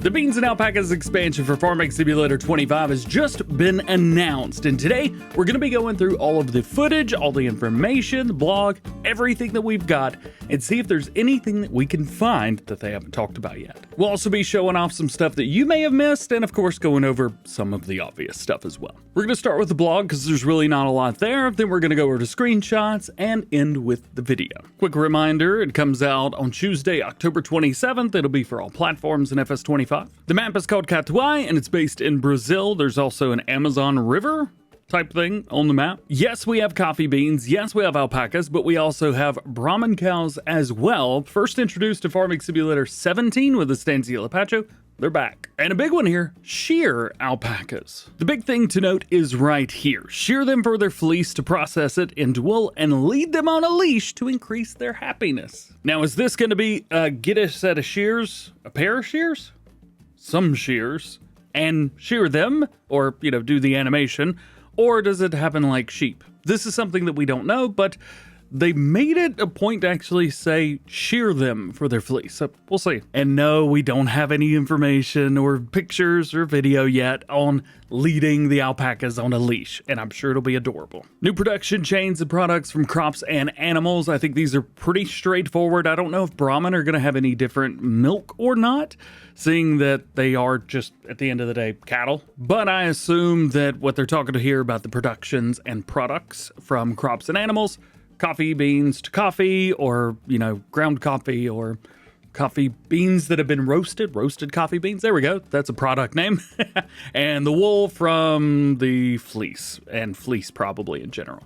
The Beans and Alpacas expansion for Farming Simulator 25 has just been announced, and today we're going to be going through all of the footage, all the information, the blog, everything that we've got, and see if there's anything that we can find that they haven't talked about yet. We'll also be showing off some stuff that you may have missed, and of course going over some of the obvious stuff as well. We're going to start with the blog because there's really not a lot there, then we're going to go over to screenshots and end with the video. Quick reminder, it comes out on Tuesday, October 27th. It'll be for all platforms in FS25. The map is called Catuai and it's based in Brazil. There's also an Amazon River type thing on the map. Yes, we have coffee beans. Yes, we have alpacas, but we also have Brahman cows as well. First introduced to Farming Simulator 17 with the Stanzia Lapacho. They're back. And a big one here, shear alpacas. The big thing to note is right here. Shear them for their fleece to process it into wool and lead them on a leash to increase their happiness. Now, is this going to be get a set of shears, a pair of shears? Some shears, and shear them, or, do the animation, or does it happen like sheep? This is something that we don't know, but they made it a point to actually say shear them for their fleece, so we'll see. And no, we don't have any information or pictures or video yet on leading the alpacas on a leash, and I'm sure it'll be adorable. New production chains and products from crops and animals. I think these are pretty straightforward. I don't know if Brahman are going to have any different milk or not, seeing that they are just, at the end of the day, cattle. But I assume that what they're talking to here about the productions and products from crops and animals, coffee beans to coffee, or, ground coffee, or coffee beans that have been roasted coffee beans. There we go. That's a product name. And the wool from the fleece, and fleece probably in general.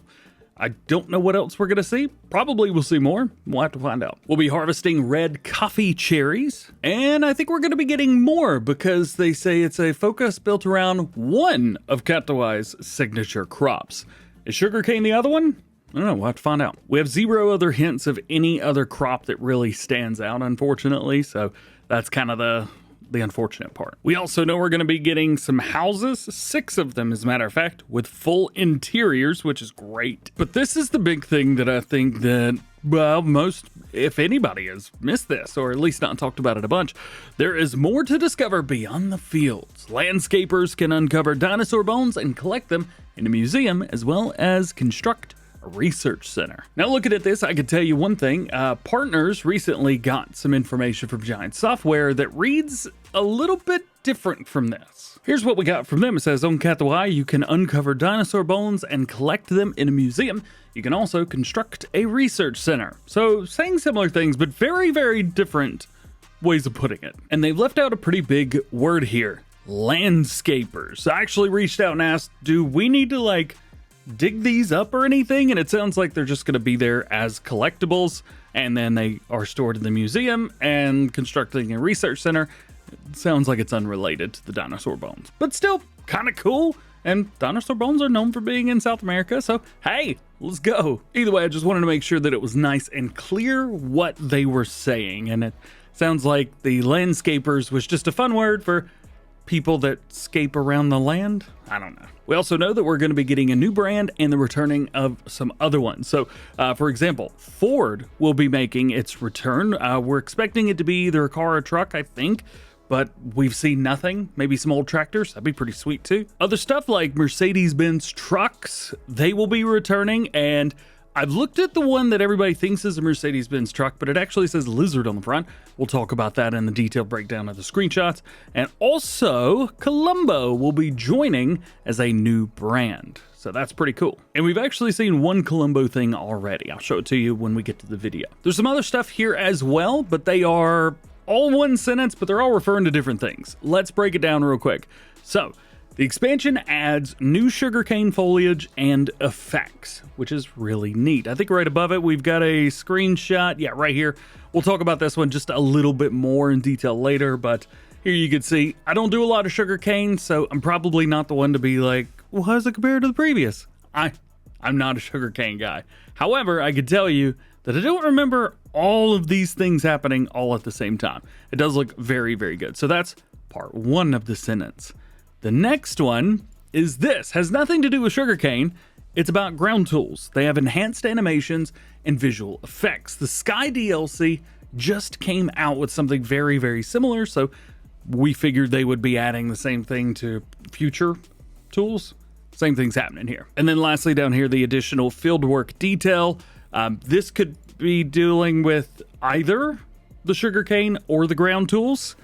I don't know what else we're going to see. Probably we'll see more. We'll have to find out. We'll be harvesting red coffee cherries, and I think we're going to be getting more because they say it's a focus built around one of Catuai's signature crops. Is sugarcane the other one? I don't know, we'll have to find out. We have zero other hints of any other crop that really stands out, unfortunately, so that's kind of the unfortunate part. We also know we're going to be getting some houses, 6 of them as a matter of fact, with full interiors, which is great. But this is the big thing that I think that, well, most, if anybody has missed this, or at least not talked about it a bunch. There is more to discover beyond the fields. Landscapers can uncover dinosaur bones and collect them in a museum, as well as construct a research center. Now looking at this, I can tell you one thing. Partners recently got some information from Giant Software that reads a little bit different from this. Here's what we got from them. It says, on Catuai, you can uncover dinosaur bones and collect them in a museum. You can also construct a research center. So saying similar things, but very, very different ways of putting it. And they've left out a pretty big word here. Landscapers. I actually reached out and asked, do we need to dig these up or anything? And it sounds like they're just going to be there as collectibles, and then they are stored in the museum. And constructing a research center, it sounds like it's unrelated to the dinosaur bones, but still kind of cool. And dinosaur bones are known for being in South America, so hey, let's go. Either way, I just wanted to make sure that it was nice and clear what they were saying, and it sounds like the landscapers was just a fun word for people that scape around the land. I don't know. We also know that we're going to be getting a new brand and the returning of some other ones. So, for example, Ford will be making its return. We're expecting it to be either a car or a truck, I think, but we've seen nothing. Maybe some old tractors. That'd be pretty sweet too. Other stuff like Mercedes-Benz trucks, they will be returning, and I've looked at the one that everybody thinks is a Mercedes-Benz truck, but it actually says Lizard on the front. We'll talk about that in the detailed breakdown of the screenshots. And also, Colombo will be joining as a new brand. So that's pretty cool. And we've actually seen one Colombo thing already. I'll show it to you when we get to the video. There's some other stuff here as well, but they are all one sentence, but they're all referring to different things. Let's break it down real quick. So, the expansion adds new sugarcane foliage and effects, which is really neat. I think right above it, we've got a screenshot. Yeah, right here. We'll talk about this one just a little bit more in detail later, but here you can see, I don't do a lot of sugarcane, so I'm probably not the one to be like, well, how does it compare to the previous? I'm not a sugarcane guy. However, I could tell you that I don't remember all of these things happening all at the same time. It does look very, very good. So that's part 1 of the sentence. The next one is this. Has nothing to do with sugarcane. It's about ground tools. They have enhanced animations and visual effects. The Sky DLC just came out with something very, very similar, so we figured they would be adding the same thing to future tools. Same thing's happening here. And then lastly down here, the additional fieldwork detail. This could be dealing with either the sugarcane or the ground tools.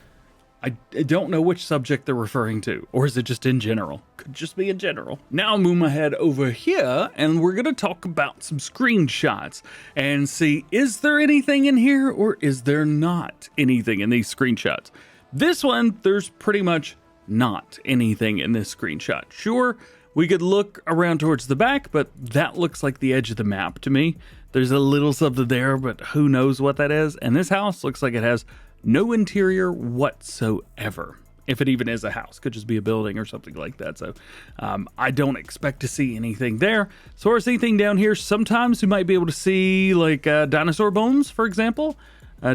I don't know which subject they're referring to, or is it just in general? Could just be in general. Now I'll move my head over here and we're gonna talk about some screenshots and see, is there anything in here or is there not anything in these screenshots? This one, there's pretty much not anything in this screenshot. Sure, we could look around towards the back, but that looks like the edge of the map to me. There's a little something there, but who knows what that is. And this house looks like it has no interior whatsoever. If it even is a house, could just be a building or something like that. So I don't expect to see anything there. As far as anything down here, sometimes you might be able to see like dinosaur bones, for example.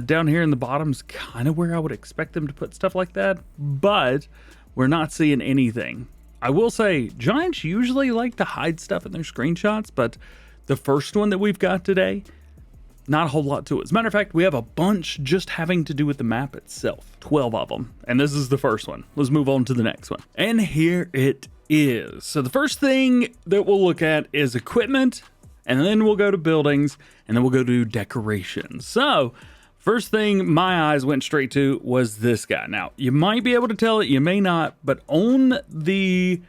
Down here in the bottom is kind of where I would expect them to put stuff like that, but we're not seeing anything. I will say giants usually like to hide stuff in their screenshots, but the first one that we've got today, not a whole lot to it. As a matter of fact, we have a bunch just having to do with the map itself. 12 of them. And this is the first one. Let's move on to the next one. And here it is. So the first thing that we'll look at is equipment, and then we'll go to buildings, and then we'll go to decorations. So first thing my eyes went straight to was this guy. Now, you might be able to tell it, you may not, but on the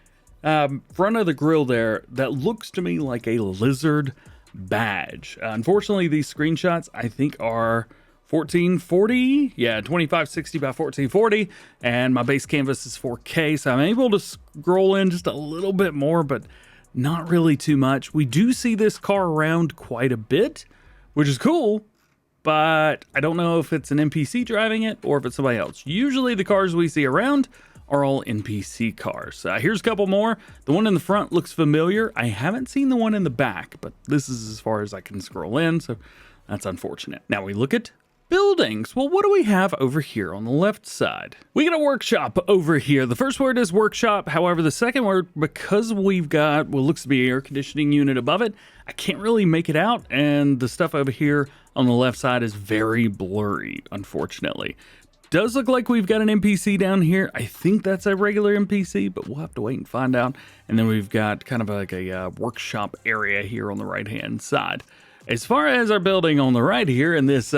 front of the grill there, that looks to me like a lizard badge. Unfortunately, these screenshots I think are 1440, yeah, 2560 by 1440, and my base canvas is 4K, so I'm able to scroll in just a little bit more, but not really too much. We do see this car around quite a bit, which is cool, but I don't know if it's an NPC driving it or if it's somebody else. Usually the cars we see around are all NPC cars. Here's a couple more. The one in the front looks familiar. I haven't seen the one in the back, but this is as far as I can scroll in, so that's unfortunate. Now we look at buildings. Well, what do we have over here on the left side? We got a workshop over here. The first word is workshop. However, the second word, because we've got what looks to be an air conditioning unit above it, I can't really make it out, and the stuff over here on the left side is very blurry, unfortunately. Does look like we've got an NPC down here. I think that's a regular NPC, but we'll have to wait and find out. And then we've got kind of like a workshop area here on the right-hand side. As far as our building on the right here in this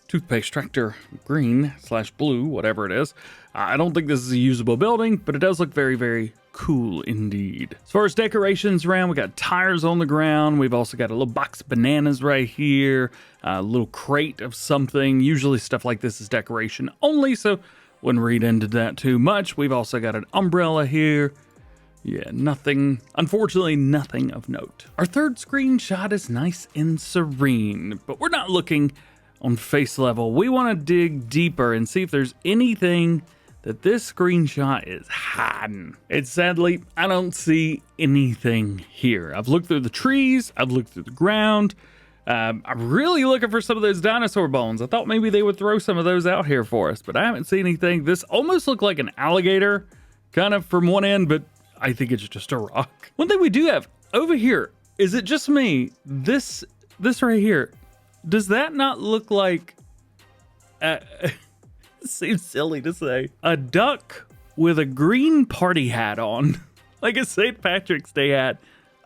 toothpaste tractor green/blue, whatever it is, I don't think this is a usable building, but it does look very, very cool indeed. As far as decorations around, we got tires on the ground. We've also got a little box of bananas right here, a little crate of something. Usually stuff like this is decoration only, so wouldn't read into that too much. We've also got an umbrella here. Yeah, nothing, unfortunately, nothing of note. Our third screenshot is nice and serene, but we're not looking on face level. We want to dig deeper and see if there's anything that this screenshot is hiding. And sadly, I don't see anything here. I've looked through the trees, I've looked through the ground. I'm really looking for some of those dinosaur bones. I thought maybe they would throw some of those out here for us, but I haven't seen anything. This almost looked like an alligator, kind of from one end, but I think it's just a rock. One thing we do have over here, is it just me? This right here, does that not look like seems silly to say, a duck with a green party hat on, like a St. Patrick's Day hat?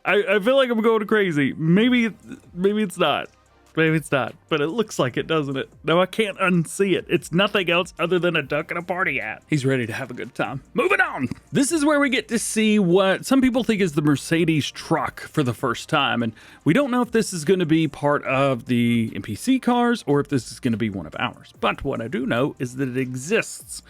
I feel like I'm going crazy. Maybe it's not. Maybe it's not, but it looks like it, doesn't it? No, I can't unsee it. It's nothing else other than a duck and a party hat. He's ready to have a good time. Moving on. This is where we get to see what some people think is the Mercedes truck for the first time. And we don't know if this is going to be part of the NPC cars or if this is going to be one of ours. But what I do know is that it exists.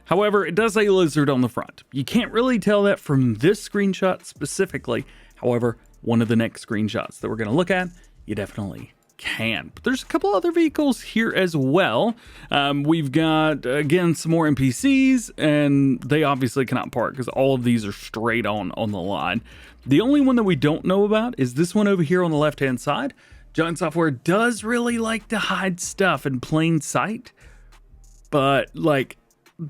However, it does say lizard on the front. You can't really tell that from this screenshot specifically. However, one of the next screenshots that we're going to look at, you definitely can. But there's a couple other vehicles here as well. We've got, again, some more NPCs, and they obviously cannot park because all of these are straight on the line. The only one that we don't know about is this one over here on the left-hand side. Giant Software does really like to hide stuff in plain sight, but like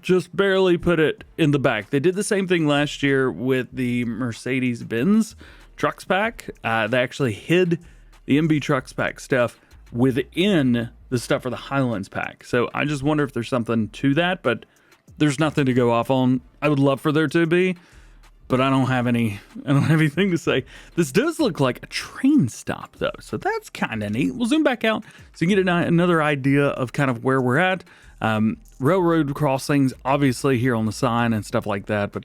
just barely put it in the back. They did the same thing last year with the Mercedes-Benz Trucks pack. They actually hid the MB Trucks pack stuff within the stuff for the Highlands pack. So I just wonder if there's something to that, but there's nothing to go off on. I would love for there to be, but I don't have anything to say. This does look like a train stop though, so that's kind of neat. We'll zoom back out so you get another idea of kind of where we're at. Railroad crossings, obviously here on the sign and stuff like that, but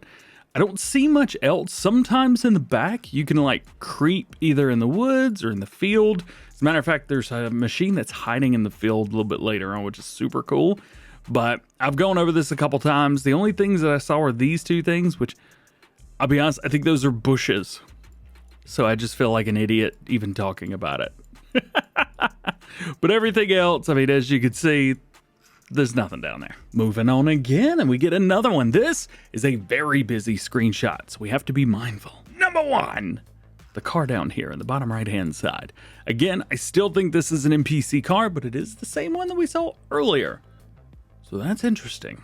I don't see much else. Sometimes in the back, you can like creep either in the woods or in the field. As a matter of fact, there's a machine that's hiding in the field a little bit later on, which is super cool. But I've gone over this a couple times. The only things that I saw were these two things, which I'll be honest, I think those are bushes. So I just feel like an idiot even talking about it. But everything else, I mean, as you can see, there's nothing down there. Moving on again, and we get another one. This is a very busy screenshot, so we have to be mindful. Number one, the car down here in the bottom right-hand side. Again, I still think this is an NPC car, but it is the same one that we saw earlier. So that's interesting.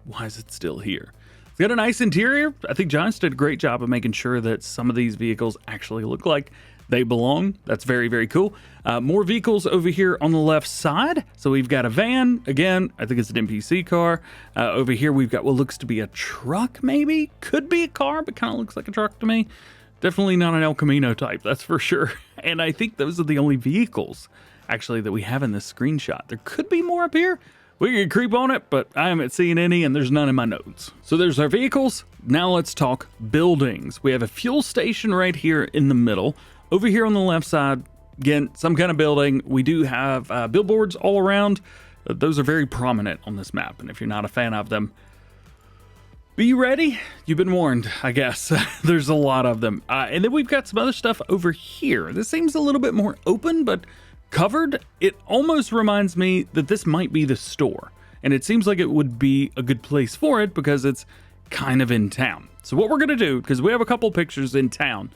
Why is it still here? It's got a nice interior. I think Giants did a great job of making sure that some of these vehicles actually look like they belong. That's very, very cool. More vehicles over here on the left side. So we've got a van. Again, I think it's an NPC car. Over here, we've got what looks to be a truck, maybe. Could be a car, but kind of looks like a truck to me. Definitely not an El Camino type, that's for sure. And I think those are the only vehicles, actually, that we have in this screenshot. There could be more up here. We can creep on it, but I haven't seen any, and there's none in my notes. So there's our vehicles. Now let's talk buildings. We have a fuel station right here in the middle. Over here on the left side, again, some kind of building. We do have billboards all around. Those are very prominent on this map, and if you're not a fan of them, be ready. You've been warned, I guess. There's a lot of them. And then we've got some other stuff over here. This seems a little bit more open, but covered. It almost reminds me that this might be the store. And it seems like it would be a good place for it because it's kind of in town. So what we're going to do, because we have a couple pictures in town,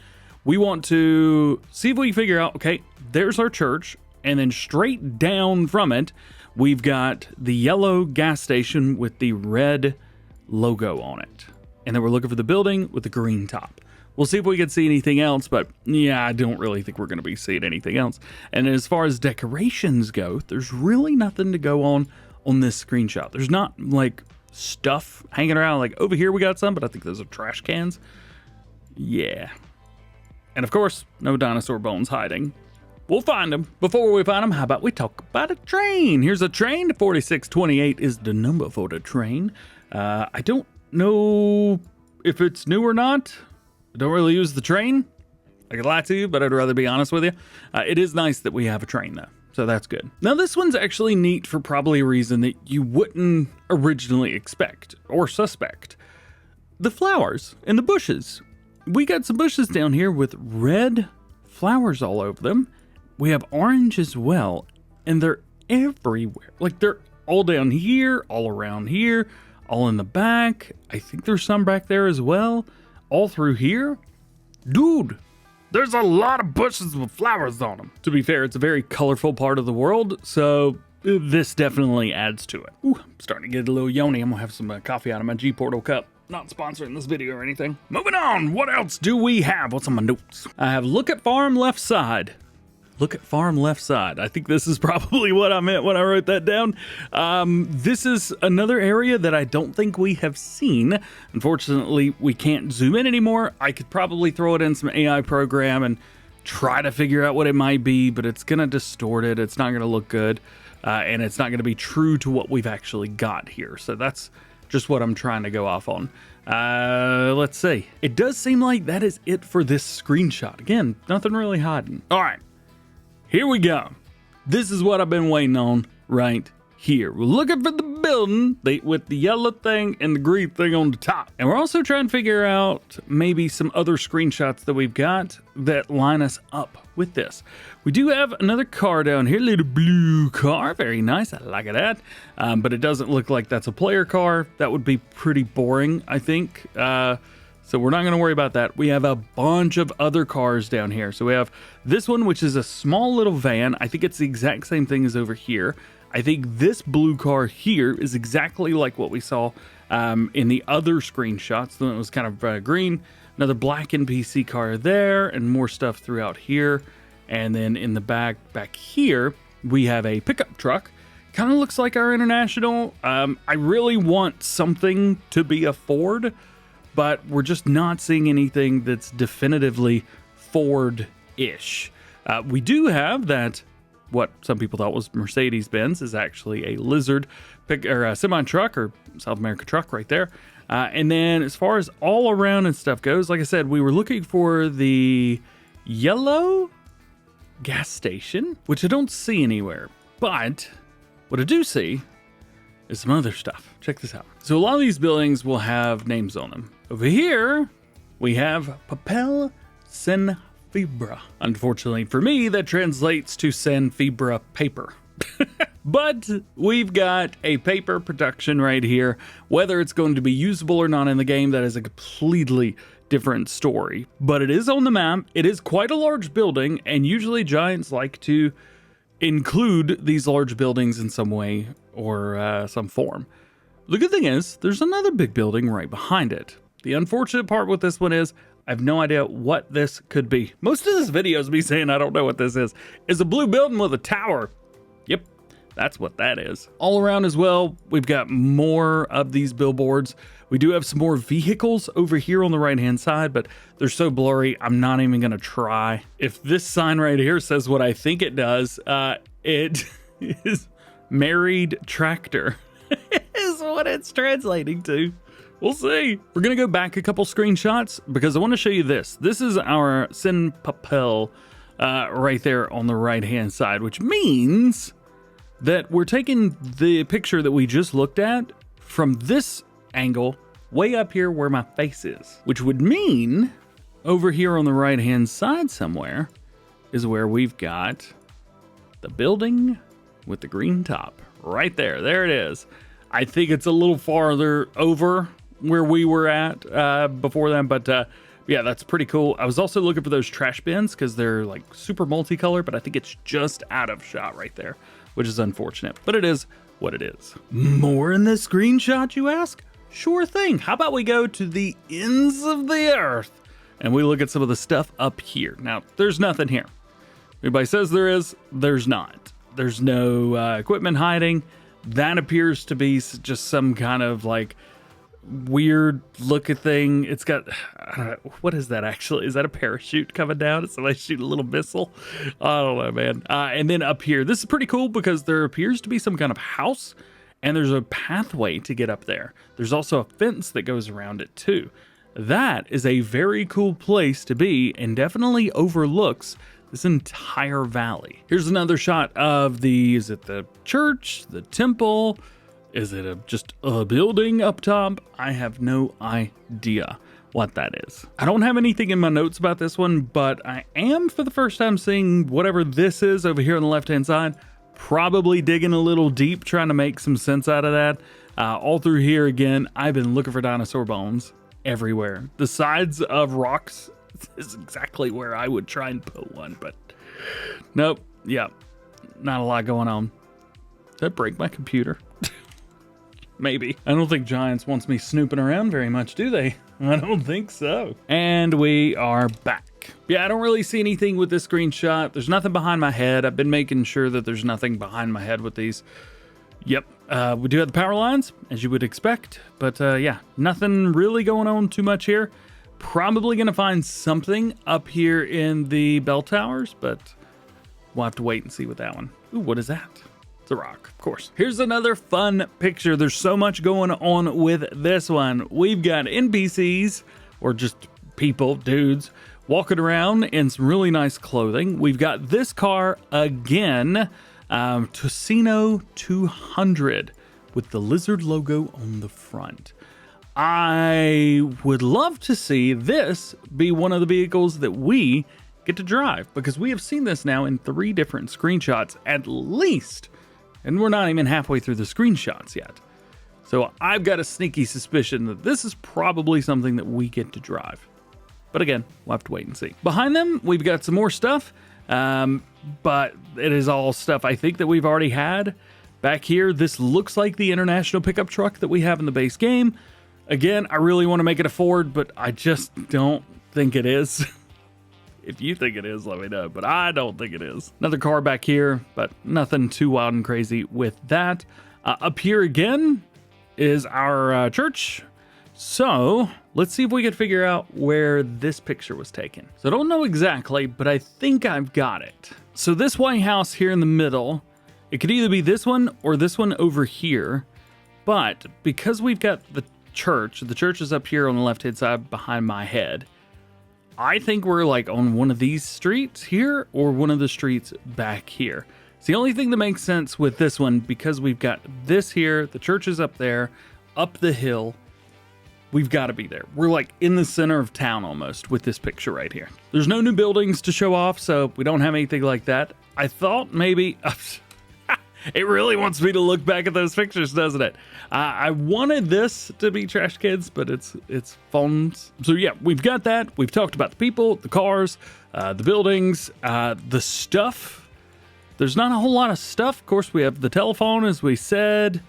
we want to see if we can figure out, okay, there's our church. And then straight down from it, we've got the yellow gas station with the red logo on it. And then we're looking for the building with the green top. We'll see if we can see anything else, but yeah, I don't really think we're going to be seeing anything else. And as far as decorations go, there's really nothing to go on this screenshot. There's not like stuff hanging around. Like over here we got some, but I think those are trash cans. Yeah. And of course, no dinosaur bones hiding. We'll find them. Before we find them, how about we talk about a train? Here's a train. 4628 is the number for the train. I don't know if it's new or not. I don't really use the train. I could lie to you, but I'd rather be honest with you. It is nice that we have a train though, so that's good. Now this one's actually neat for probably a reason that you wouldn't originally expect or suspect. The flowers and the bushes. We got some bushes down here with red flowers all over them. We have orange as well, and they're everywhere. Like they're all down here, all around here, all in the back. I think there's some back there as well. All through here. Dude, there's a lot of bushes with flowers on them. To be fair, it's a very colorful part of the world, so this definitely adds to it. Ooh, I'm starting to get a little yoni. I'm gonna have some coffee out of my G-Portal cup. Not sponsoring this video or anything. Moving on, what else do we have? What's on my notes? I have look at farm left side. Look at farm left side. I think this is probably what I meant when I wrote that down. This is another area that I don't think we have seen. Unfortunately, we can't zoom in anymore. I could probably throw it in some AI program and try to figure out what it might be, but it's going to distort it. It's not going to look good, and it's not going to be true to what we've actually got here. So that's just what I'm trying to go off on. Let's see. It does seem like that is it for this screenshot. Again, nothing really hiding. All right. Here we go. This is what I've been waiting on right here. We're looking for the building with the yellow thing and the green thing on the top. And we're also trying to figure out maybe some other screenshots that we've got that line us up with this. We do have another car down here, little blue car. Very nice. I like that. But it doesn't look like that's a player car. That would be pretty boring, I think. So we're not going to worry about that. We have a bunch of other cars down here. So we have this one, which is a small little van. I think it's the exact same thing as over here. I think this blue car here is exactly like what we saw in the other screenshots. The one that was kind of green. Another black NPC car there, and more stuff throughout here. And then in the back here, we have a pickup truck. Kind of looks like our International. I really want something to be a Ford, but we're just not seeing anything that's definitively Ford-ish. We do have that, what some people thought was Mercedes-Benz is actually a Lizard or a semi-truck or South America truck right there. And then as far as all around and stuff goes, like I said, we were looking for the yellow gas station, which I don't see anywhere. But what I do see is some other stuff. Check this out. So a lot of these buildings will have names on them. Over here, we have Papel Sin Fibra. Unfortunately for me, that translates to Sin Fibra paper. But we've got a paper production right here. Whether it's going to be usable or not in the game, that is a completely different story. But it is on the map. It is quite a large building, and usually giants like to include these large buildings in some way or some form. The good thing is, there's another big building right behind it. The unfortunate part with this one is, I have no idea what this could be. Most of this video is me saying I don't know what this is. It's a blue building with a tower. Yep, that's what that is. All around as well, we've got more of these billboards. We do have some more vehicles over here on the right-hand side, but they're so blurry, I'm not even gonna try. If this sign right here says what I think it does, it is married tractor is what it's translating to. We'll see. We're gonna go back a couple screenshots because I wanna show you this. This is our Sin Papel right there on the right-hand side, which means that we're taking the picture that we just looked at from this angle way up here where my face is, which would mean over here on the right-hand side somewhere is where we've got the building with the green top right there. There it is. I think it's a little farther over where we were at before then, but yeah, that's pretty cool. I was also looking for those trash bins because they're like super multicolored, but I think it's just out of shot right there, which is unfortunate, but it is what it is. More in this screenshot, you ask? Sure thing. How about we go to the ends of the earth and we look at some of the stuff up here. Now, there's nothing here. Everybody says there is, there's not. There's no equipment hiding. That appears to be just some kind of like weird looking thing. It's got, I don't know, what is that actually? Is that a parachute coming down? Is somebody shooting a little missile? I don't know, man. And then up here, this is pretty cool because there appears to be some kind of house and there's a pathway to get up there. There's also a fence that goes around it too. That is a very cool place to be and definitely overlooks this entire valley. Here's another shot of the, is it the church, the temple? Is it just a building up top? I have no idea what that is. I don't have anything in my notes about this one, but I am for the first time seeing whatever this is over here on the left-hand side. Probably digging a little deep, trying to make some sense out of that. All through here again, I've been looking for dinosaur bones everywhere. The sides of rocks is exactly where I would try and put one, but nope. Yeah, not a lot going on. Did that break my computer? Maybe. I don't think Giants wants me snooping around very much, do they? I don't think so. And we are back. Yeah, I don't really see anything with this screenshot. There's nothing behind my head. I've been making sure that there's nothing behind my head with these. Yep. We do have the power lines, as you would expect. But yeah, nothing really going on too much here. Probably going to find something up here in the bell towers, but we'll have to wait and see with that one. Ooh, what is that? It's a rock, of course. Here's another fun picture. There's so much going on with this one. We've got NPCs, or just people, dudes, walking around in some really nice clothing. We've got this car again, Ticino 200, with the lizard logo on the front. I would love to see this be one of the vehicles that we get to drive, because we have seen this now in 3 different screenshots at least. And we're not even halfway through the screenshots yet. So I've got a sneaky suspicion that this is probably something that we get to drive. But again, we'll have to wait and see. Behind them, we've got some more stuff. But it is all stuff I think that we've already had. Back here, this looks like the International pickup truck that we have in the base game. Again, I really want to make it a Ford, but I just don't think it is. If you think it is, let me know, but I don't think it is. Another car back here, but nothing too wild and crazy with that. Up here again is our church. So let's see if we can figure out where this picture was taken. So I don't know exactly, but I think I've got it. So this white house here in the middle, it could either be this one or this one over here. But because we've got the church is up here on the left-hand side behind my head. I think we're like on one of these streets here or one of the streets back here. It's the only thing that makes sense with this one because we've got this here, the church is up there, up the hill. We've got to be there. We're like in the center of town almost with this picture right here. There's no new buildings to show off, so we don't have anything like that. I thought maybe... It really wants me to look back at those pictures, doesn't it? I wanted this to be Trash Kids, but it's phones. So yeah, we've got that. We've talked about the people, the cars, the buildings, the stuff. There's not a whole lot of stuff. Of course, we have the telephone, as we said.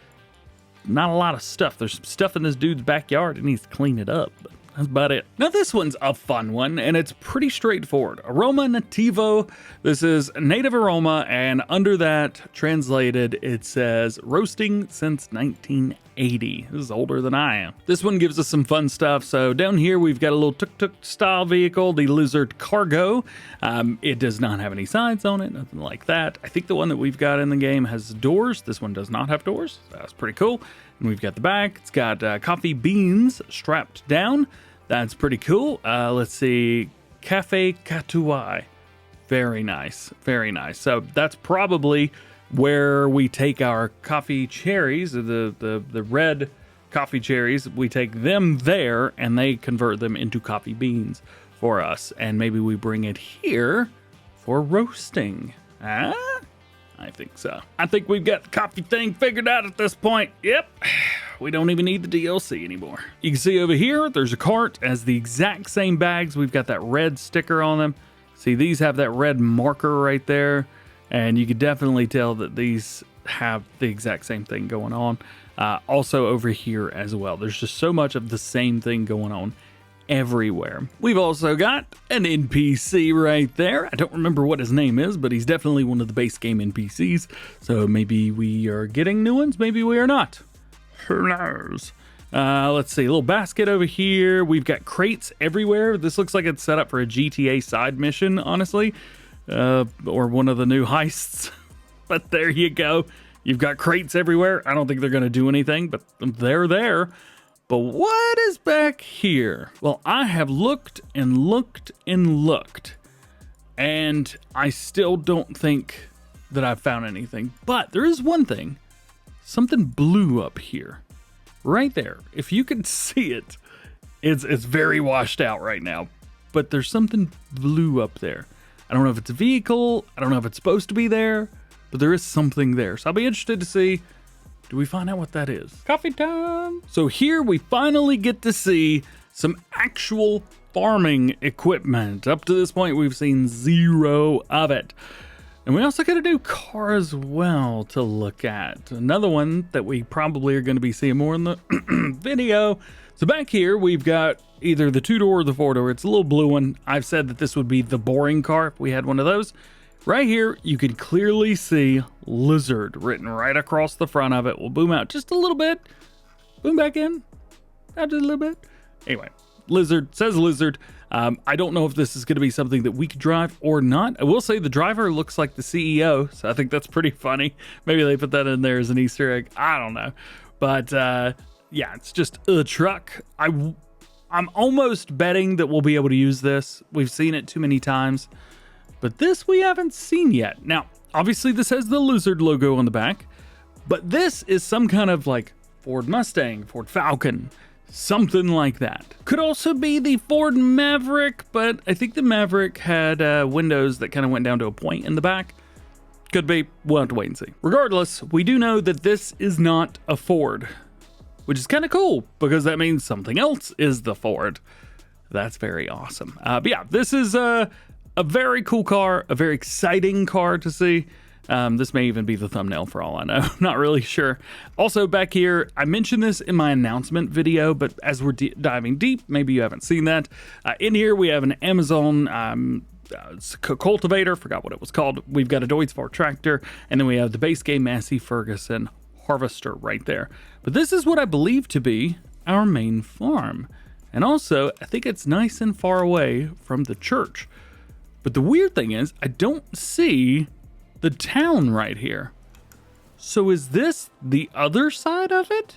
Not a lot of stuff. There's some stuff in this dude's backyard. He needs to clean it up, but that's about it. Now this one's a fun one, and it's pretty straightforward. Aroma Nativo. This is native aroma, and under that, translated, it says roasting since 1980. This is older than I am. This one gives us some fun stuff. So down here, we've got a little tuk-tuk style vehicle, the Lizard Cargo. It does not have any sides on it, nothing like that. I think the one that we've got in the game has doors. This one does not have doors. That's pretty cool. And we've got the back. It's got coffee beans strapped down. That's pretty cool. Let's see. Cafe Katuai. Very nice. Very nice. So that's probably where we take our coffee cherries, the red coffee cherries. We take them there and they convert them into coffee beans for us. And maybe we bring it here for roasting. I think so. I think we've got the coffee thing figured out at this point. Yep. We don't even need the DLC anymore. You can see over here, there's a cart as the exact same bags. We've got that red sticker on them. See, these have that red marker right there. And you can definitely tell that these have the exact same thing going on. Also over here as well. There's just so much of the same thing going on everywhere. We've also got an NPC right there. I don't remember what his name is, but he's definitely one of the base game NPCs. So maybe we are getting new ones, maybe we are not. Who knows? Let's see, a little basket over here. We've got crates everywhere. This looks like it's set up for a GTA side mission, honestly, or one of the new heists. But there you go. You've got crates everywhere. I don't think they're going to do anything, but they're there. But what is back here? Well, I have looked and looked and looked, and I still don't think that I've found anything. But there is one thing. Something blue up here. Right there. If you can see it, it's very washed out right now. But there's something blue up there. I don't know if it's a vehicle. I don't know if it's supposed to be there. But there is something there. So I'll be interested to see. Do we find out what that is? Coffee time! So here we finally get to see some actual farming equipment. Up to this point, we've seen zero of it. And we also got a new car as well to look at. Another one that we probably are going to be seeing more in the video. So back here, we've got either the 2-door or the 4-door. It's a little blue one. I've said that this would be the boring car if we had one of those. Right here, you can clearly see Lizard written right across the front of it. We'll boom out just a little bit. Boom back in. Out just a little bit. Anyway, Lizard says Lizard. I don't know if this is going to be something that we could drive or not. I will say the driver looks like the CEO, so I think that's pretty funny. Maybe they put that in there as an Easter egg. I don't know. But yeah, it's just a truck. I'm almost betting that we'll be able to use this. We've seen it too many times. But this we haven't seen yet. Now, obviously this has the Lizard logo on the back, but this is some kind of like Ford Mustang, Ford Falcon, something like that. Could also be the Ford Maverick, but I think the Maverick had windows that kind of went down to a point in the back. Could be, we'll have to wait and see. Regardless, we do know that this is not a Ford, which is kind of cool because that means something else is the Ford. That's very awesome. But yeah, this is a very cool car, a very exciting car to see. This may even be the thumbnail for all I know. Not really sure. Also back here, I mentioned this in my announcement video, but as we're diving deep, maybe you haven't seen that. In here, we have an Amazon cultivator, forgot what it was called. We've got a Deutz tractor, and then we have the base game Massey Ferguson harvester right there. But this is what I believe to be our main farm. And also, I think it's nice and far away from the church. But the weird thing is, I don't see the town right here. So is this the other side of it?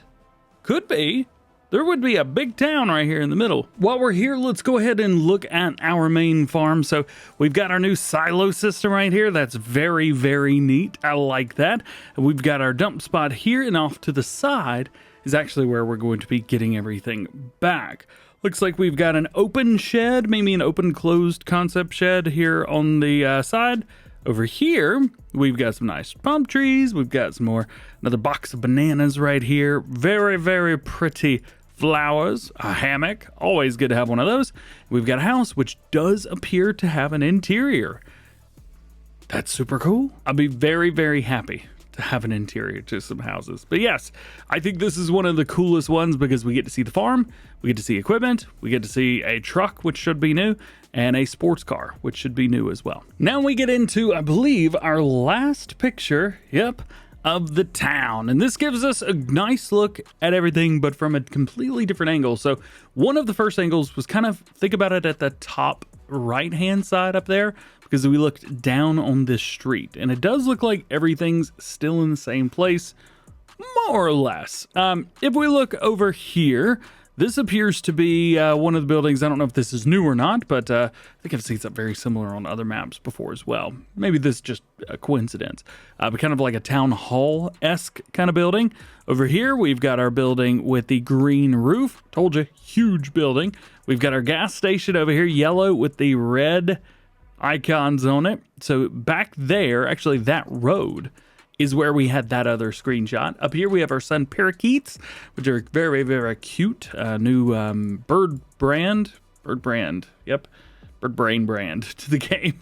Could be. There would be a big town right here in the middle. While we're here, let's go ahead and look at our main farm. So we've got our new silo system right here. That's very, very neat. I like that. And we've got our dump spot here, and off to the side is actually where we're going to be getting everything back. Looks like we've got an open shed, maybe an open closed concept shed here on the side. Over here, we've got some nice palm trees. We've got another box of bananas right here. Very, very pretty flowers. A hammock, always good to have one of those. We've got a house which does appear to have an interior. That's super cool. I'll be very, very happy to have an interior to some houses. But yes, I think this is one of the coolest ones because we get to see the farm, we get to see equipment, we get to see a truck, which should be new, and a sports car, which should be new as well. Now we get into, I believe, our last picture, of the town. And this gives us a nice look at everything, but from a completely different angle. So one of the first angles was kind of, think about it at the top right-hand side up there, because we looked down on this street, and it does look like everything's still in the same place, more or less. If we look over here, this appears to be one of the buildings. I don't know if this is new or not, but I think I've seen something very similar on other maps before as well. Maybe this is just a coincidence, but kind of like a town hall-esque kind of building. Over here, we've got our building with the green roof. Told you, huge building. We've got our gas station over here, yellow with the red icons on it. So back there, actually that road is where we had that other screenshot. Up here we have our sun parakeets, which are very, very cute. New bird brain brand to the game.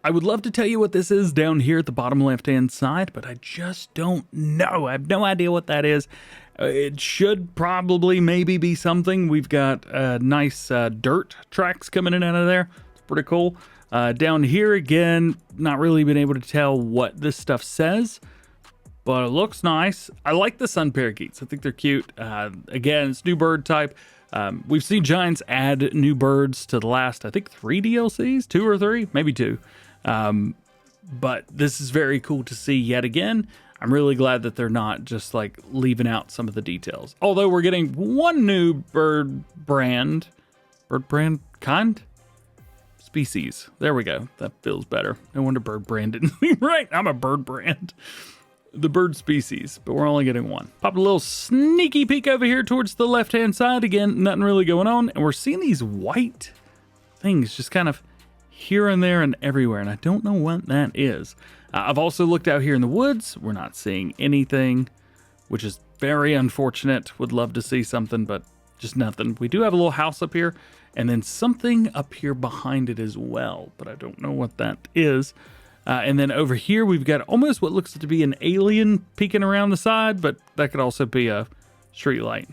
I would love to tell you what this is down here at the bottom left-hand side, but I just don't know. I have no idea what that is. It should probably maybe be something. We've got nice dirt tracks coming in and out of there. It's pretty cool. Down here again, not really been able to tell what this stuff says, but it looks nice. I like the sun parakeets. I think they're cute. Again, it's new bird type. We've seen Giants add new birds to the last, I think, 3 DLCs, 2 or 3, maybe 2. But this is very cool to see yet again. I'm really glad that they're not just like leaving out some of the details. Although we're getting one new bird brand kind? Species. There we go. That feels better. No wonder bird brand didn't seem right. I'm a bird brand. The bird species, but we're only getting one. Pop a little sneaky peek over here towards the left-hand side. Again, nothing really going on. And we're seeing these white things just kind of here and there and everywhere. And I don't know what that is. I've also looked out here in the woods. We're not seeing anything, which is very unfortunate. Would love to see something, but just nothing. We do have a little house up here and then something up here behind it as well, but I don't know what that is. And then over here, we've got almost what looks to be an alien peeking around the side, but that could also be a street light.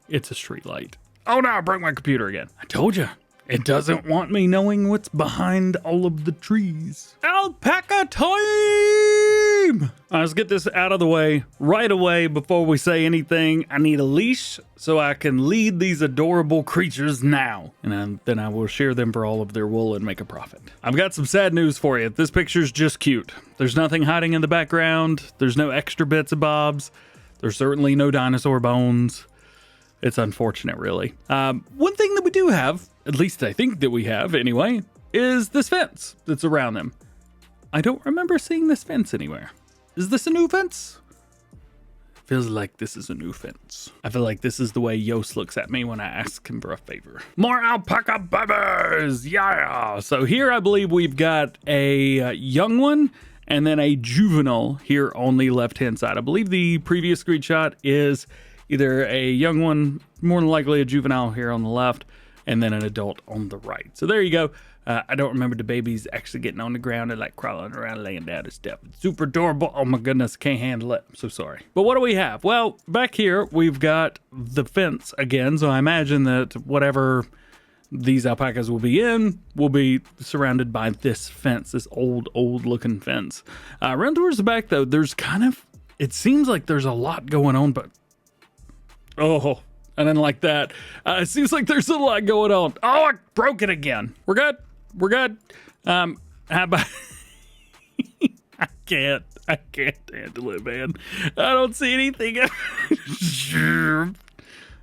It's a street light. Oh no, I broke my computer again. I told you. It doesn't want me knowing what's behind all of the trees. Alpaca time! Let's get this out of the way right away before we say anything. I need a leash so I can lead these adorable creatures now. And then I will share them for all of their wool and make a profit. I've got some sad news for you. This picture's just cute. There's nothing hiding in the background. There's no extra bits and bobs. There's certainly no dinosaur bones. It's unfortunate, really. One thing that we do have, at least I think that we have anyway, is this fence that's around them. I don't remember seeing this fence anywhere. Is this a new fence? Feels like this is a new fence. I feel like this is the way Yost looks at me when I ask him for a favor. More alpaca babies! Yeah! So here I believe we've got a young one and then a juvenile here on the left-hand side. I believe the previous screenshot is either a young one, more than likely a juvenile here on the left, and then an adult on the right. So there you go. I don't remember the babies actually getting on the ground and like crawling around, laying down and stuff. It's super adorable. Oh my goodness, can't handle it. I'm so sorry. But what do we have? Well, back here, we've got the fence again. So I imagine that whatever these alpacas will be in, will be surrounded by this fence, this old looking fence. Around towards the back though, there's kind of, it seems like there's a lot going on, but oh, I didn't like that. It seems like there's a lot going on. Oh, I broke it again. We're good. How about I can't handle it, man. I don't see anything.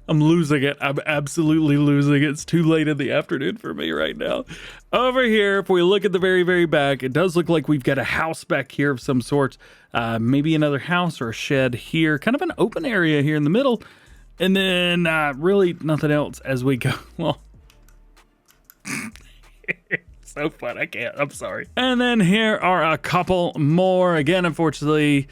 I'm losing it. I'm absolutely losing it. It's too late in the afternoon for me right now. Over here, if we look at the very, very back, it does look like we've got a house back here of some sort. Maybe another house or a shed here. Kind of an open area here in the middle. And then really nothing else as we go. Well, so fun. I can't. I'm sorry. And then here are a couple more. Again, unfortunately,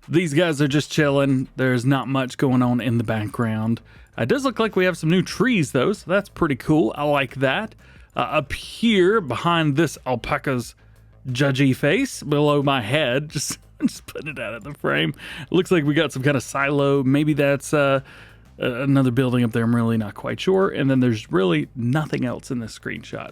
these guys are just chilling. There's not much going on in the background. It does look like we have some new trees, though, so that's pretty cool. I like that. Up here, behind this alpaca's judgy face, below my head, just putting it out of the frame. It looks like we got some kind of silo. Maybe that's another building up there. I'm really not quite sure. And then there's really nothing else in this screenshot.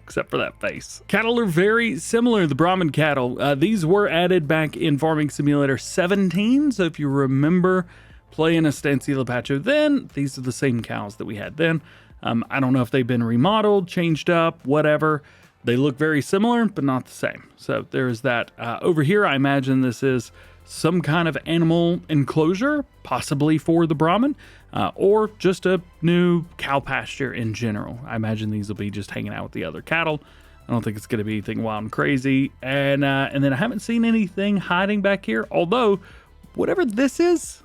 Except for that face. Cattle are very similar, the Brahman cattle. These were added back in Farming Simulator 17, so if you remember playing Estancia Lapacho then, these are the same cows that we had then. I don't know if they've been remodeled, changed up, whatever. They look very similar, but not the same. So there is that. Over here, I imagine this is some kind of animal enclosure, possibly for the Brahman, or just a new cow pasture in general. I imagine these will be just hanging out with the other cattle. I don't think it's going to be anything wild and crazy. And then I haven't seen anything hiding back here, although whatever this is,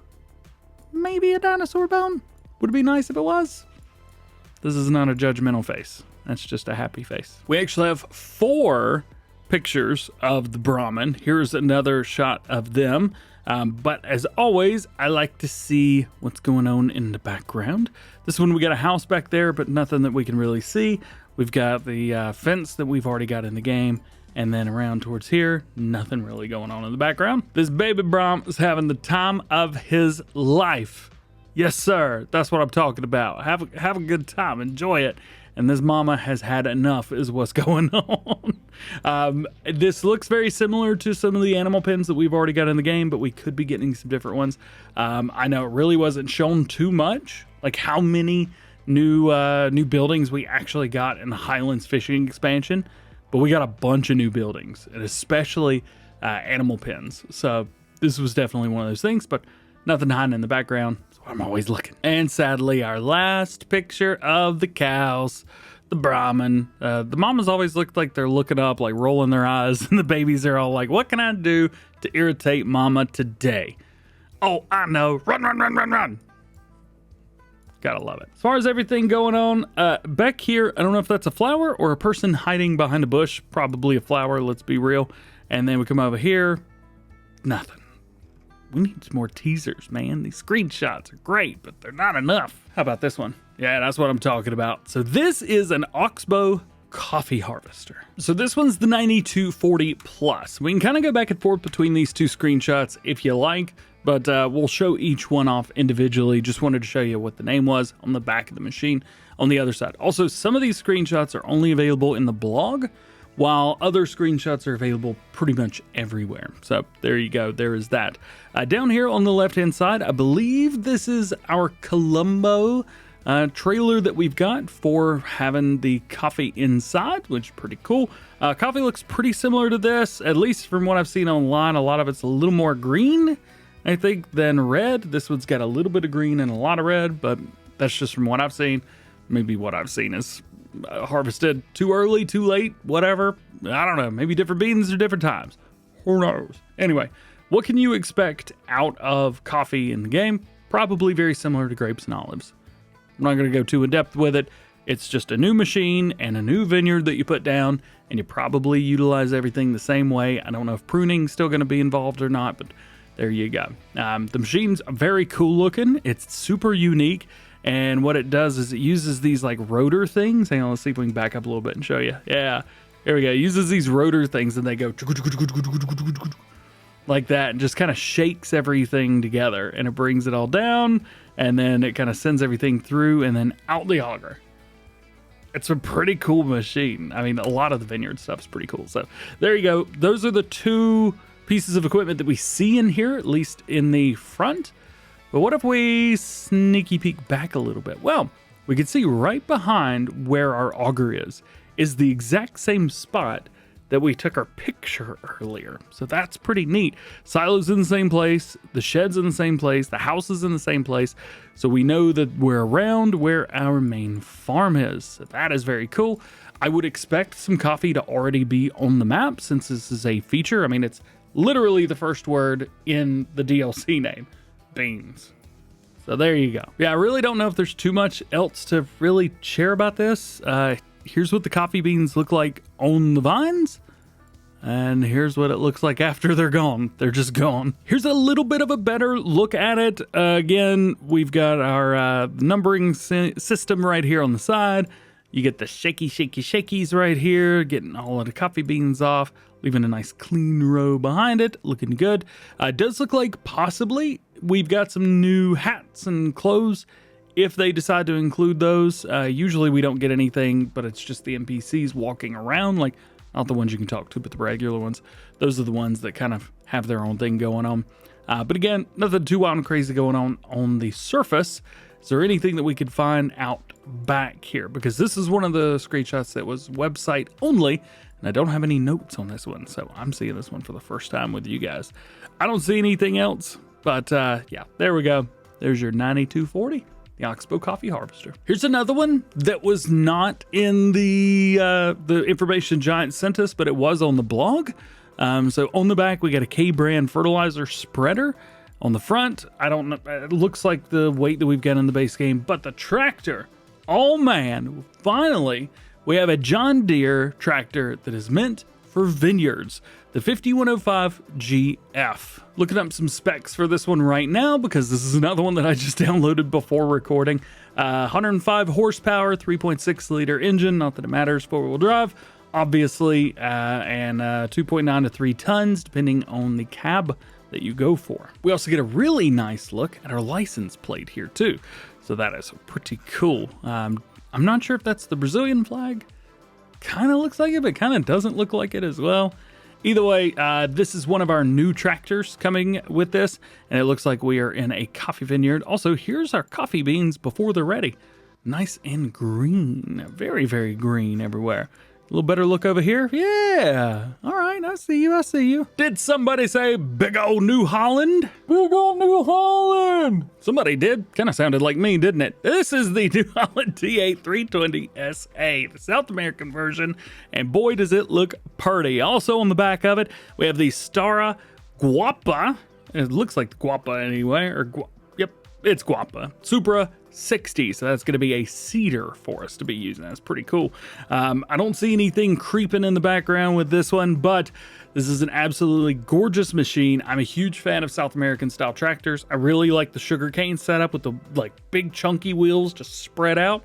maybe a dinosaur bone. Would it be nice if it was? This is not a judgmental face. That's just a happy face. We actually have 4 pictures of the Brahman. Here's another shot of them. But as always, I like to see what's going on in the background. This one, we got a house back there, but nothing that we can really see. We've got the fence that we've already got in the game. And then around towards here, nothing really going on in the background. This baby Brahm is having the time of his life. Yes, sir. That's what I'm talking about. Have a good time. Enjoy it. And this mama has had enough is what's going on. This looks very similar to some of the animal pens that we've already got in the game, but we could be getting some different ones. I know it really wasn't shown too much, like how many new buildings we actually got in the Highlands Fishing expansion, but we got a bunch of new buildings, and especially animal pens. So this was definitely one of those things, but nothing hiding in the background. I'm always looking. And sadly, our last picture of the cows, the Brahman. The mamas always look like they're looking up, like rolling their eyes, and the babies are all like, what can I do to irritate mama today? Oh, I know. Run, run, run, run, run. Gotta love it. As far as everything going on, back here, I don't know if that's a flower or a person hiding behind a bush. Probably a flower, let's be real. And then we come over here, nothing. We need some more teasers, man. These screenshots are great, but they're not enough. How about this one? Yeah, that's what I'm talking about. So this is an Oxbow coffee harvester. So this one's the 9240 Plus. We can kind of go back and forth between these two screenshots if you like, but we'll show each one off individually. Just wanted to show you what the name was on the back of the machine on the other side. Also, some of these screenshots are only available in the blog, while other screenshots are available pretty much everywhere. So there you go, there is that. Down here on the left-hand side, I believe this is our Colombo trailer that we've got for having the coffee inside, which is pretty cool. Coffee looks pretty similar to this, at least from what I've seen online. A lot of it's a little more green, I think, than red. This one's got a little bit of green and a lot of red, but that's just from what I've seen. Maybe what I've seen is harvested too early, too late, whatever. I don't know. Maybe different beans or different times. Who knows? Anyway, what can you expect out of coffee in the game? Probably very similar to grapes and olives. I'm not going to go too in depth with it. It's just a new machine and a new vineyard that you put down, and you probably utilize everything the same way. I don't know if pruning's still going to be involved or not, but there you go. The machine's very cool looking. It's super unique. And what it does is it uses these like rotor things. Hang on, let's see if we can back up a little bit and show you. Yeah, there we go. It uses these rotor things and they go like that and just kind of shakes everything together, and it brings it all down, and then it kind of sends everything through and then out the auger. It's a pretty cool machine. I mean, a lot of the vineyard stuff's pretty cool. So there you go. Those are the two pieces of equipment that we see in here, at least in the front. But what if we sneaky peek back a little bit? Well, we can see right behind where our auger is the exact same spot that we took our picture earlier. So that's pretty neat. Silo's in the same place, the shed's in the same place, the house is in the same place. So we know that we're around where our main farm is. So that is very cool. I would expect some coffee to already be on the map since this is a feature. I mean, it's literally the first word in the DLC name, beans. So there you go. Yeah, I really don't know if there's too much else to really share about this. Here's what the coffee beans look like on the vines. And here's what it looks like after they're gone. They're just gone. Here's a little bit of a better look at it. Again, we've got our numbering system right here on the side. You get the shakies right here, getting all of the coffee beans off, leaving a nice clean row behind it, looking good. It does look like possibly we've got some new hats and clothes if they decide to include those. Usually we don't get anything, but it's just the NPCs walking around, like not the ones you can talk to, but the regular ones. Those are the ones that kind of have their own thing going on. But again, nothing too wild and crazy going on the surface. Is there anything that we could find out back here? Because this is one of the screenshots that was website only, and I don't have any notes on this one, so I'm seeing this one for the first time with you guys. I don't see anything else, but yeah, there we go. There's your 9240. The Oxbow Coffee Harvester. Here's another one that was not in the information Giant sent us, but it was on the blog. So on the back, we got a K-brand fertilizer spreader. On the front, I don't know, it looks like the weight that we've got in the base game, but the tractor, oh man, finally, we have a John Deere tractor that is meant for vineyards, the 5105 GF. Looking up some specs for this one right now because this is another one that I just downloaded before recording. 105 horsepower, 3.6 liter engine, not that it matters, four-wheel drive, obviously, and 2.9 to 3 tons, depending on the cab that you go for. We also get a really nice look at our license plate here too. So that is pretty cool. I'm not sure if that's the Brazilian flag. Kind of looks like it, but kind of doesn't look like it as well. Either way, this is one of our new tractors coming with this, and it looks like we are in a coffee vineyard. Also, here's our coffee beans before they're ready. Nice and green. Very, very green everywhere. A little better look over here. Yeah. All right. I see you. I see you. Did somebody say big old New Holland? Big old New Holland. Somebody did. Kind of sounded like me, didn't it? This is the New Holland T8 320 SA, the South American version. And boy, does it look pretty. Also on the back of it, we have the Stara Guapa. It looks like the Guapa anyway. Yep, it's Guapa. Supra 60, so that's going to be a cedar for us to be using. That's pretty cool. I don't see anything creeping in the background with this one, but this is an absolutely gorgeous machine. I'm a huge fan of South American style tractors. I really like the sugarcane setup with the like big chunky wheels just spread out.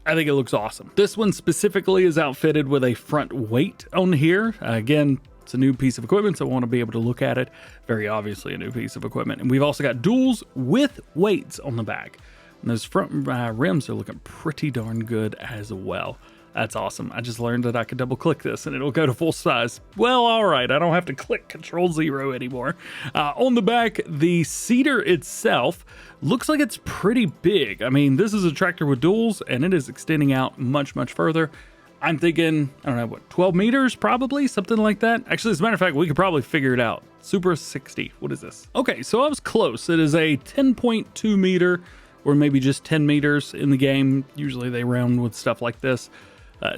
I think it looks awesome. This one specifically is outfitted with a front weight on here. Again, it's a new piece of equipment, so I want to be able to look at it. Very obviously a new piece of equipment. And we've also got duals with weights on the back. And those front rims are looking pretty darn good as well. That's awesome. I just learned that I could double click this and it'll go to full size. Well, all right. I don't have to click Control-0 anymore. On the back, the cedar itself looks like it's pretty big. I mean, this is a tractor with duals and it is extending out much, much further. I'm thinking, I don't know, what, 12 meters probably? Something like that. Actually, as a matter of fact, we could probably figure it out. Supra 60. What is this? Okay, so I was close. It is a 10.2 meter or maybe just 10 meters in the game. Usually they round with stuff like this.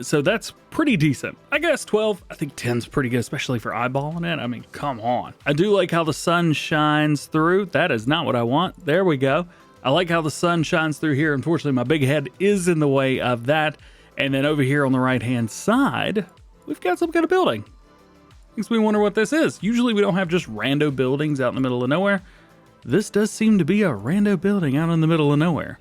So that's pretty decent. I guess 12, I think 10's pretty good, especially for eyeballing it. I mean, come on. I do like how the sun shines through. That is not what I want. There we go. I like how the sun shines through here. Unfortunately, my big head is in the way of that. And then over here on the right-hand side, we've got some kind of building. Makes me wonder what this is. Usually we don't have just rando buildings out in the middle of nowhere. This does seem to be a rando building out in the middle of nowhere.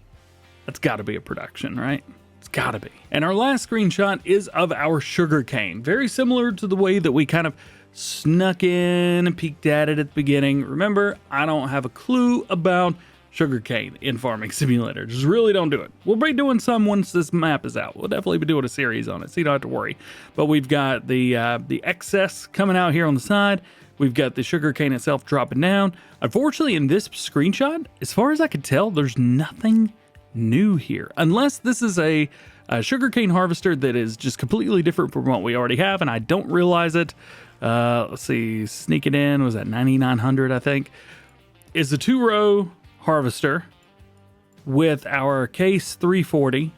That's got to be a production, right? It's got to be. And our last screenshot is of our sugarcane. Very similar to the way that we kind of snuck in and peeked at it at the beginning. Remember, I don't have a clue about sugarcane in Farming Simulator. Just really don't do it. We'll be doing some once this map is out. We'll definitely be doing a series on it, so you don't have to worry. But we've got the excess coming out here on the side. We've got the sugarcane itself dropping down. Unfortunately, in this screenshot, as far as I can tell, there's nothing new here. Unless this is a sugarcane harvester that is just completely different from what we already have, and I don't realize it. Let's see, sneak it in, was that 9,900, I think, is a 2-row harvester with our Case 340,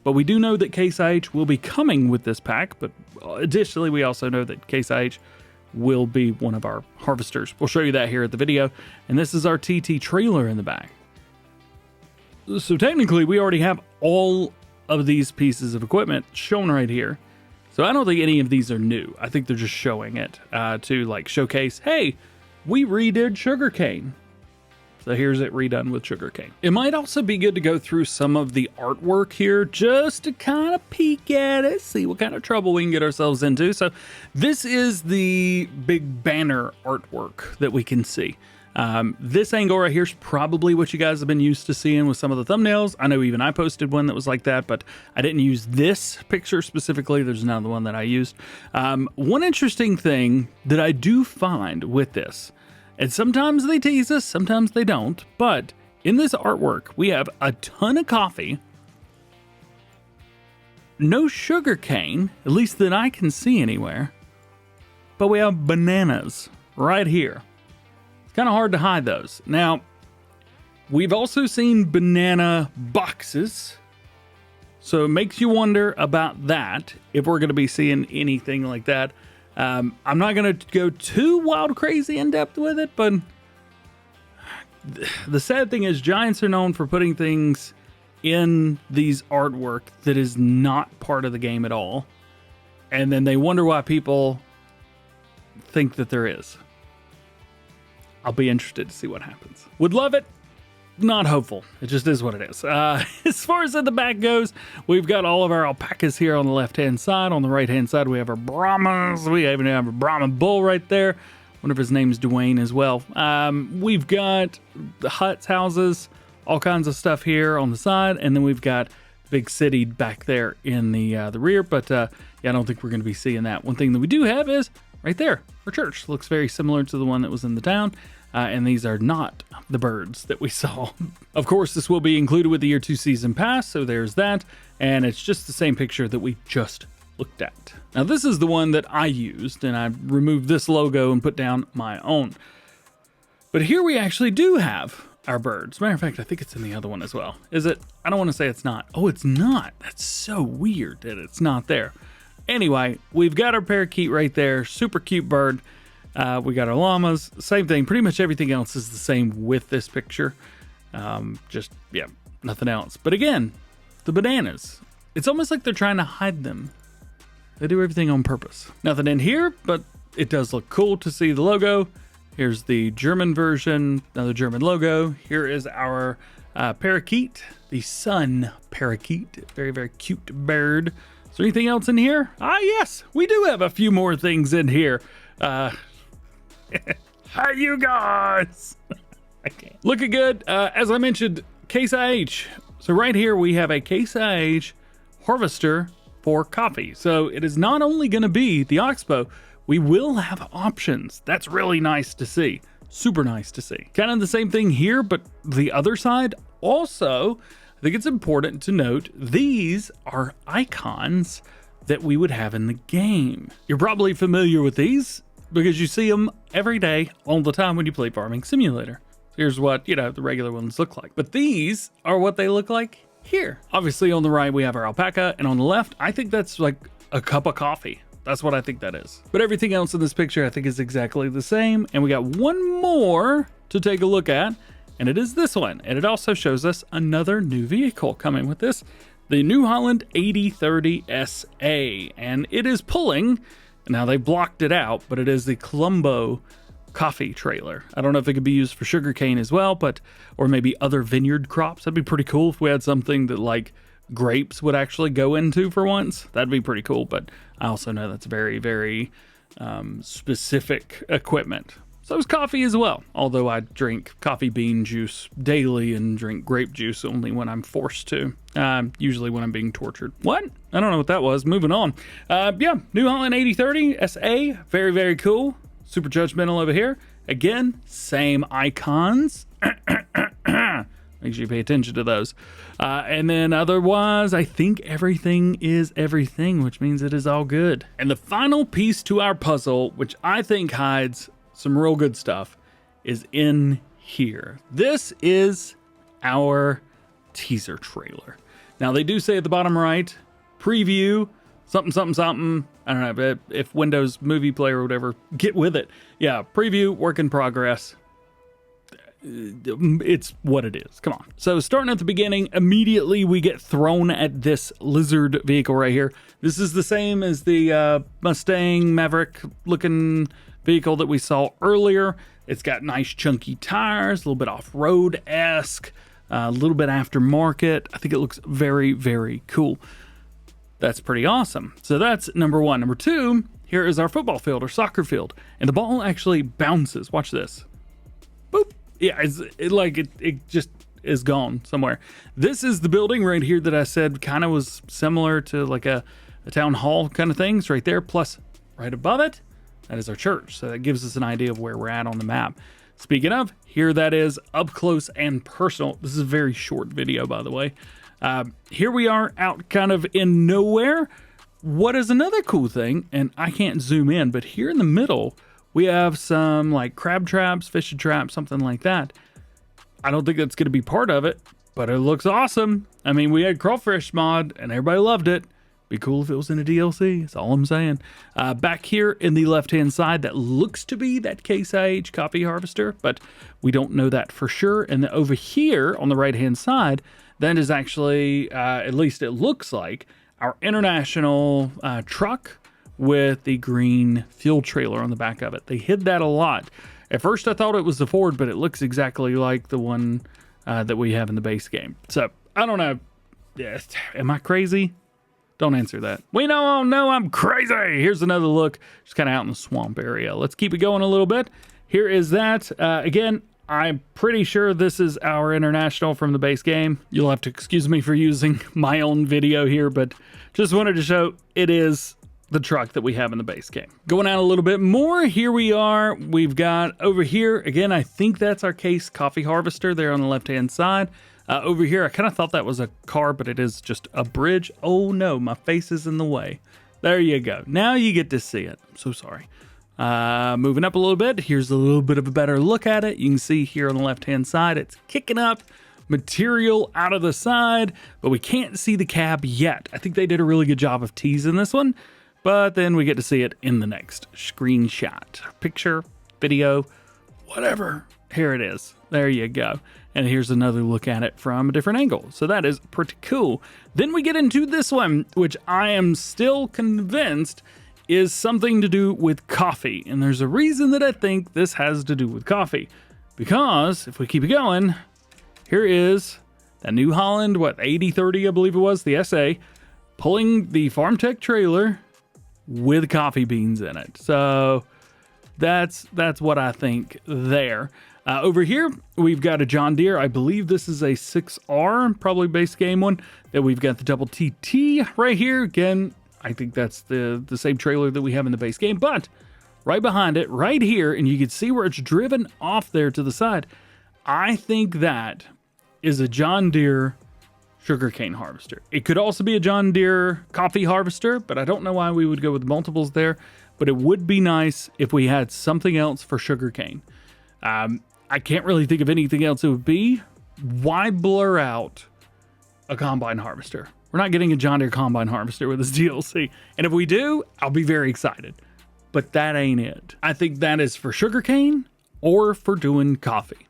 but we do know that Case IH will be coming with this pack, but additionally, we also know that Case IH will be one of our harvesters. We'll show you that here at the video, and this is our TT trailer in the back. So technically, we already have all of these pieces of equipment shown right here. So I don't think any of these are new. I think they're just showing it to like showcase, hey, we redid sugarcane. So here's it redone with sugarcane. It might also be good to go through some of the artwork here just to kind of peek at it, see what kind of trouble we can get ourselves into. So this is the big banner artwork that we can see. This angle right here is probably what you guys have been used to seeing with some of the thumbnails. I know even I posted one that was like that, but I didn't use this picture specifically. There's another one that I used. One interesting thing that I do find with this, and sometimes they tease us, sometimes they don't, but in this artwork, we have a ton of coffee, no sugar cane, at least that I can see anywhere, but we have bananas right here. It's kind of hard to hide those. Now, we've also seen banana boxes, so it makes you wonder about that, if we're going to be seeing anything like that. I'm not going to go too wild crazy in depth with it, but the sad thing is Giants are known for putting things in these artwork that is not part of the game at all. And then they wonder why people think that there is. I'll be interested to see what happens. Would love it. Not hopeful. It just is what it is. As far as in the back goes, we've got all of our alpacas here on the left-hand side. On the right-hand side, we have our Brahmas. We even have a Brahma bull right there. One of his name's Dwayne as well. We've got the huts, houses, all kinds of stuff here on the side, and then we've got the big city back there in the rear. But yeah, I don't think we're going to be seeing that. One thing that we do have is right there. Our church looks very similar to the one that was in the town. And these are not the birds that we saw. Of course, this will be included with the Year 2 Season Pass, so there's that. And it's just the same picture that we just looked at. Now, this is the one that I used, and I removed this logo and put down my own. But here we actually do have our birds. Matter of fact, I think it's in the other one as well. Is it? I don't want to say it's not. Oh, it's not. That's so weird that it's not there. Anyway, we've got our parakeet right there. Super cute bird. We got our llamas, same thing. Pretty much everything else is the same with this picture. Just, yeah, nothing else. But again, the bananas, it's almost like they're trying to hide them. They do everything on purpose. Nothing in here, but it does look cool to see the logo. Here's the German version, another German logo. Here is our parakeet, the sun parakeet. Very, very cute bird. Is there anything else in here? Ah, yes, we do have a few more things in here. Hi, you guys. I can't. Looking good. As I mentioned, Case IH. So right here we have a Case IH harvester for coffee. So it is not only going to be the Oxbow, we will have options. That's really nice to see. Super nice to see. Kind of the same thing here, but the other side also, I think it's important to note, these are icons that we would have in the game. You're probably familiar with these because you see them every day, all the time when you play Farming Simulator. Here's what, the regular ones look like. But these are what they look like here. Obviously on the right, we have our alpaca, and on the left, I think that's like a cup of coffee. That's what I think that is. But everything else in this picture, I think is exactly the same. And we got one more to take a look at, and it is this one. And it also shows us another new vehicle coming with this, the New Holland 8030 SA. And it is pulling, now they blocked it out, but it is the Colombo coffee trailer. I don't know if it could be used for sugarcane as well, or maybe other vineyard crops. That'd be pretty cool if we had something that like grapes would actually go into for once. That'd be pretty cool, but I also know that's very, very specific equipment. So is coffee as well. Although I drink coffee bean juice daily and drink grape juice only when I'm forced to. Usually when I'm being tortured. What? I don't know what that was. Moving on. Yeah, New Holland 8030 SA. Very, very cool. Super judgmental over here. Again, same icons. Make sure you pay attention to those. And then otherwise, I think everything is everything, which means it is all good. And the final piece to our puzzle, which I think hides some real good stuff, is in here. This is our teaser trailer. Now, they do say at the bottom right, preview, something, something, something. I don't know, if Windows Movie Player or whatever, get with it. Yeah, preview, work in progress. It's what it is. Come on. So starting at the beginning, immediately we get thrown at this lizard vehicle right here. This is the same as the Mustang Maverick looking vehicle that we saw earlier. It's got nice chunky tires, a little bit off-road-esque, a little bit aftermarket. I think it looks very, very cool. That's pretty awesome. So that's number one. Number two, here is our football field or soccer field. And the ball actually bounces. Watch this. Boop. Yeah, it just is gone somewhere. This is the building right here that I said kind of was similar to like a town hall kind of thing. It's right there. Plus, right above it, that is our church. So that gives us an idea of where we're at on the map. Speaking of, here that is up close and personal. This is a very short video, by the way. Here we are out kind of in nowhere. What is another cool thing, and I can't zoom in, but here in the middle, we have some like crab traps, fishing traps, something like that. I don't think that's going to be part of it, but it looks awesome. I mean, we had crawfish mod and everybody loved it. Be cool if it was in a DLC. That's all I'm saying. Back here in the left-hand side, that looks to be that Case IH coffee harvester, but we don't know that for sure. And then over here on the right-hand side, that is actually, at least it looks like, our international truck with the green fuel trailer on the back of it. They hid that a lot. At first I thought it was the Ford, but it looks exactly like the one that we have in the base game. So I don't know. Am I crazy? Don't answer that. We know, no, I'm crazy. Here's another look, just kind of out in the swamp area. Let's keep it going a little bit. Here is that. Again, I'm pretty sure this is our international from the base game. You'll have to excuse me for using my own video here, but just wanted to show it is the truck that we have in the base game. Going out a little bit more, here we are. We've got over here, again, I think that's our Case coffee harvester there on the left-hand side. Over here, I kind of thought that was a car, but it is just a bridge. Oh no, my face is in the way. There you go. Now you get to see it. I'm so sorry. Moving up a little bit, here's a little bit of a better look at it. You can see here on the left-hand side, it's kicking up material out of the side, but we can't see the cab yet. I think they did a really good job of teasing this one. But then we get to see it in the next screenshot, picture, video, whatever. Here it is. There you go. And here's another look at it from a different angle. So that is pretty cool. Then we get into this one, which I am still convinced is something to do with coffee. And there's a reason that I think this has to do with coffee. Because if we keep it going, here is that New Holland, 8030, I believe it was, the SA, pulling the Farm Tech trailer with coffee beans in it. So that's what I think there. Over here, we've got a John Deere. I believe this is a 6R, probably base game one. Then we've got the double TT right here. Again, I think that's the same trailer that we have in the base game, but right behind it, right here, and you can see where it's driven off there to the side. I think that is a John Deere sugarcane harvester. It could also be a John Deere coffee harvester, but I don't know why we would go with multiples there. But it would be nice if we had something else for sugarcane. I can't really think of anything else it would be. Why blur out a combine harvester? We're not getting a John Deere combine harvester with this DLC. And if we do, I'll be very excited. But that ain't it. I think that is for sugarcane or for doing coffee.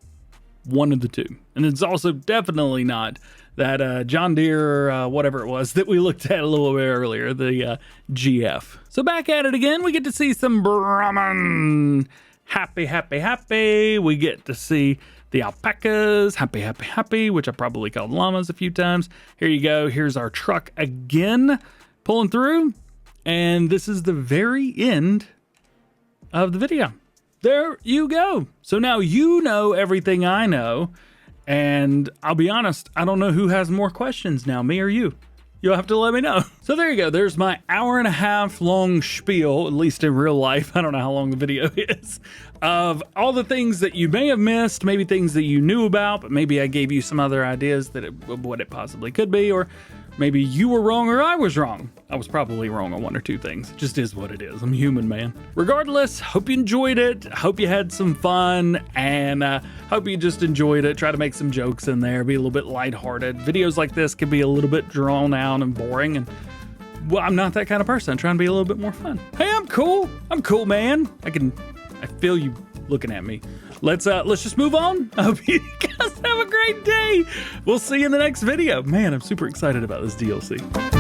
One of the two. And it's also definitely not that John Deere, whatever it was that we looked at a little bit earlier, the GF. So back at it again, we get to see some Brahman. Happy, happy, happy. We get to see the alpacas. Happy, happy, happy, which I probably called llamas a few times. Here you go. Here's our truck again, pulling through. And this is the very end of the video. there you go. So now you know everything I know. And I'll be honest, I don't know who has more questions now, me or you. You'll have to let me know. So there you go. There's my hour-and-a-half long spiel, at least in real life. I don't know how long the video is, of all the things that you may have missed, maybe things that you knew about, but maybe I gave you some other ideas that what it possibly could be, or maybe you were wrong or I was wrong. I was probably wrong on one or two things. It just is what it is. I'm human, man. Regardless, hope you enjoyed it. Hope you had some fun, and hope you just enjoyed it. Try to make some jokes in there, be a little bit lighthearted. Videos like this can be a little bit drawn out and boring, and well, I'm not that kind of person. I'm trying to be a little bit more fun. Hey, I'm cool. I'm cool, man. I feel you looking at me. Let's just move on. I hope you guys have a great day. We'll see you in the next video. Man, I'm super excited about this DLC.